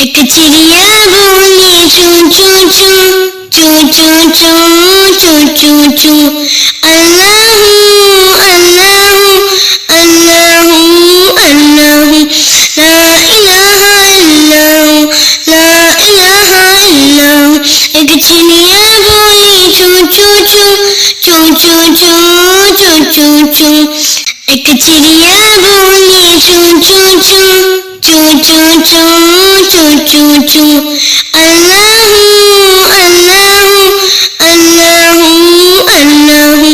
एक चिड़िया बोली चू चू चू चू चू चू चू चू चू। अल्लाहू अल्लाहू अल्लाहू अल्लाहू ला इलाहा इल्लल्लाहु ला इलाहा इल्लल्लाहु। एक चिड़िया बोली चू चू चू चू चू चू चू चू चू। एक चिड़िया बोली चू चू चू चू चू चू चू चू चू। अल्लाहू अल्लाहू अल्लाहू अल्लाहू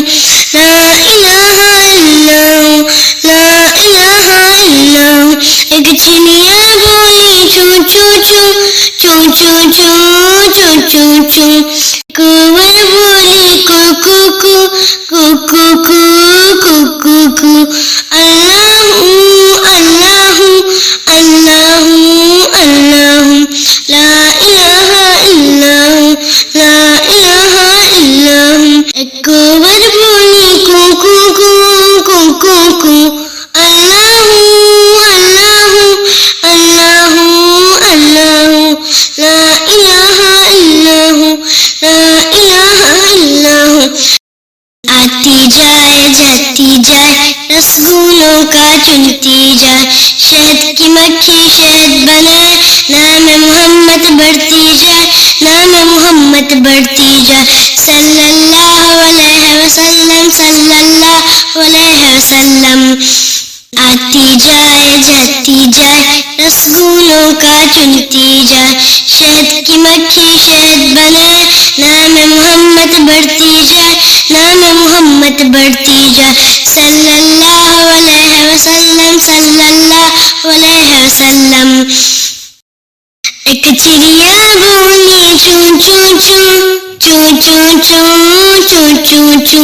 ला इलाहा इल्लल्लाहु ला इलाहा इल्लल्लाहु। एक चिड़िया बोली चू चू चू चू चू चू चू चू चू। कौआ बोली कू कू कू कू कू कू कू कू कू। अल्लाहू अल्लाहू अल्लाहू अल्लाहू ला इलाहा इल्लल्लाहु ला इलाहा इल्लल्लाहु। एक कौआ बोली कू कू कू कू कू कू। अल्लाहू अल्लाहू अल्लाहू अल्लाहू ला इलाहा इल्लल्लाहु ला इलाहा इल्लल्लाहु। आती जाए जाती जाए रसगुलों का चुनती जाए। शहद की मक्खी शहद बनाए नाम मोहम्मद बढ़ती जाए नाम मोहम्मद बढ़ती जाए। सल्लल्लाहु अलैहि वसल्लम सल्लल्लाहु अलैहि वसल्लम। आती जाए जाती जाए रसगुलों का चुनती जाए। शहद की मक्खी शहद बनाए नाम मोहम्मद बढ़ती जाए नाम मोहम्मद बढ़ती जाए। सल्लल्लाहु अलैहि वसल्लम सल्लल्लाहु अलैहि वसल्लम। एक चिड़िया बोली चू चू चू चू चू चू चू चू चू।